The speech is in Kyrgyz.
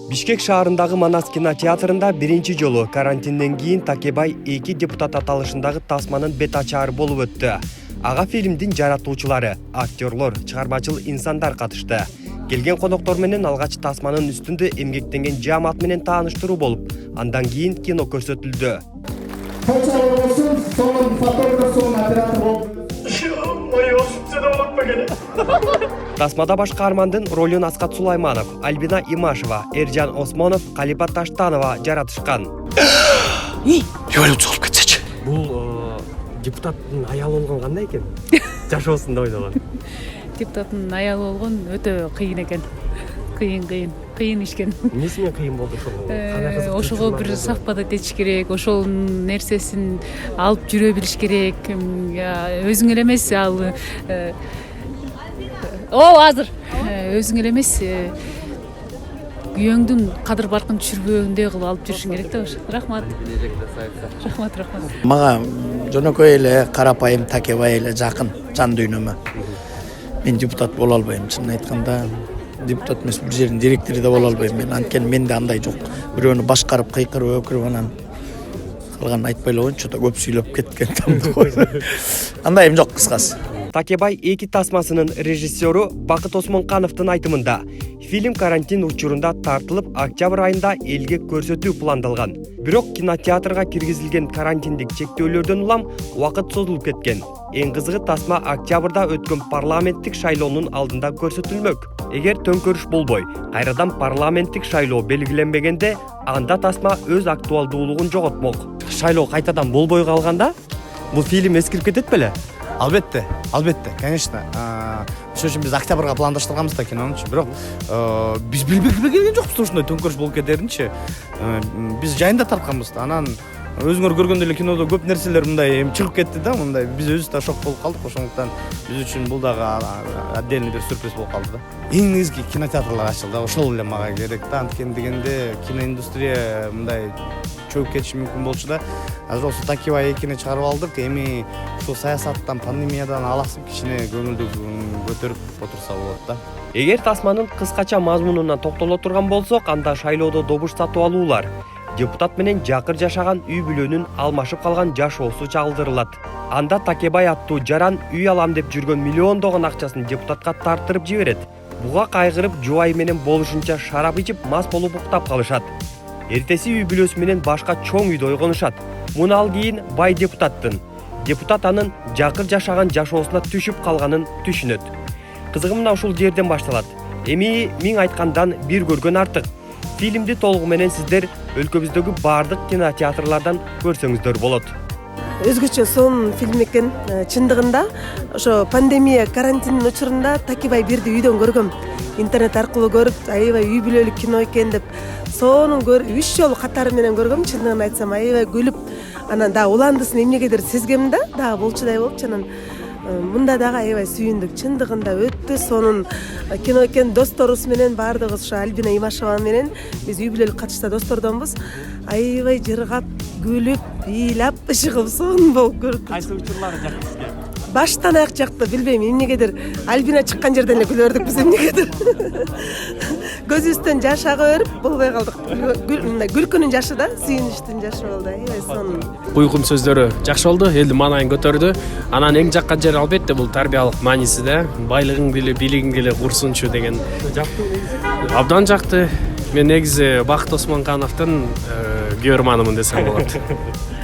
Бишкек шаарындагы Манас кинотеатрында биринчи жолу карантинден кийин Такебай 2 депутат аталышындагы тасманын бет ачаары болуп өттү. Ага фильмдин жаратуучулары, актерлор, чыгармачыл инсандар катышты. Келген коноктор менен алгач тасманын үстүндө эмгектенген жаамат менен тааныштыруу болуп, андан кийин кино көрсөтүлдү. Тасмада баш каармандын ролун Аскат Сулайманов, Альбина Имашева, Эржан Осмонов, Калиба Таштанова жаратышкан. Революция болуп кетсечи. Бул депутаттын аялы болгон кандай экен? Жашоосунда ойногон. Депутаттын аялы болгон өтө кыйын экен. Кыйын ишкен. Эмнеси менен кыйын болду ошого? Ошого бир совпадать этиш керек, ошол нерсесин алып жүрө билиш керек. Өзүң эле эмес ал азыр өзүң эле эмес күйөөңдүн кадыр баркын түшүрбөгөндөй кылып алып жүрүшүң керек да. Рахмат. Рахмат. Мага жөнөкөй эле карапайым Такебай эле жакын жан дүйнөмө. Мен депутат боло албайм, чынын айтканда. Депутат эмес, бир жердин директору да боло албайм мен. Анткени менде андай жок. Бирөөнү башкарып, кыйкырып, өкүрүп анан калганын айтпай эле коеюнчу, да көп сүйлөп кеткен тамды кой. Андайым жок кыскасы. Такебай 2 тасмасынын режиссеру Бакыт Осмонкановдун айтымында, фильм карантин учурунда тартылып, октябрь айында элге көрсөтүү пландалган. Бирок кинотеатрга киргизилген карантиндик чектөөлөрдөн улам убакыт созулуп кеткен. Эң кызыгы тасма октябрда өткөн парламенттик шайлоонун алдында көрсөтүлмөк. Эгер төңкөрүш болбой, кайрадан парламенттик шайлоо белгиленбегенде, анда тасма өз актуалдуулугун жоготмок. Шайлоо кайтадан болбой калганда, бул фильм эскирип кетет беле? Албетте, конечно. Ошон үчүн биз октябрга пландаштырганбыз да кинонучу. Бирок биз билбеген жокпуз ушундай төңкөрүш болуп кетеринчи. Биз жайында тартканбыз да. Анан өзүңөр көргөндөй эле кинодо көп нерселер мындай чыгып кетти да, мындай биз өзүбүз да шок болуп калдык. Ошондуктан биз үчүн бул дагы отдельный бир сюрприз болуп калды да. Эң негизги кинотеатрлар ачылды. Ошол эле мага керек да. Анткени дегенде киноиндустрия мындай чөгүп кетиши мүмкүн болчу да. Азыр ошо Такебай 2-ни чыгарып алдык. Эми ушул саясаттан, пандемиядан алаксып кичине көңүлдү көтөрүп отурса болот да. Эгер тасманын кыскача мазмунуна токтоло турган болсок, анда шайлоодо добуш сатып алуулар, депутат менен жакыр жашаган үй бүлөнүн алмашып калган жашоосу чагылдырылат. Анда Такебай аттуу жаран үй алам деп жүргөн миллиондогон акчасын депутатка тартырып жиберет. Буга кайгырып, жубайы менен болушунча шарап ичип, мас болуп уктап калышат. Эртеси үй бүлөсү менен башка чоң үйдө ойгонушат. Муну ал кийин бай депутаттын. Депутат анын жакыр жашаган жашоосуна түшүп калганын түшүнөт. Кызыгы мына ушул жерден башталат. Эми миң айткандан бир көргөн артык. Фильмди толугу менен сиздер өлкөбүздөгү бардык кинотеатрлардан көрсөңүздөр болот. Өзгөчө сонун фильм экен. Чындыгында ошо пандемия карантиндин учурунда Такебай 1-ди үйдөн көргөм. Интернет аркылуу көрүп, аябай үй бүлөлүк кино экен деп сонун 3 жолу катары менен көргөм. Чындыгын айтсам, аябай күлүп, анан да уландысын эмнегедир сезгем да, дагы болчудай болупчу. Анан мында дагы аябай сүйүндүк. Чындыгында өтө сонун кино экен. Досторубуз менен баардыгыбыз ошо Альбина Имашева менен биз үй бүлөлүк катышта достордонбуз. Аябай жыргап, күлүп, ыйлап, ышыгып сонун болуп көрдүк. Кайсы учурлары жакты сизге? Баштан аяк жакты, билбейм, эмнегедир Альбина чыккан жерден эле күлөрдүк биз эмнегедир. Көзүбүздөн жаш ага берип болбой калдык. Мындай күлкүнүн жашы да, сүйүнүчтүн жашы болду. Аябай сонун. Буйгум сөздөрү жакшы болду, элдин маанайын көтөрдү. Анан эң жаккан жери албетте бул тарбиялык мааниси да. Байлыгыңды эле, бийлигиңди эле курсунчу деген. Абдан жакты. Мен негизи Бакыт Осмонкановдун көрөрманымын десем болот.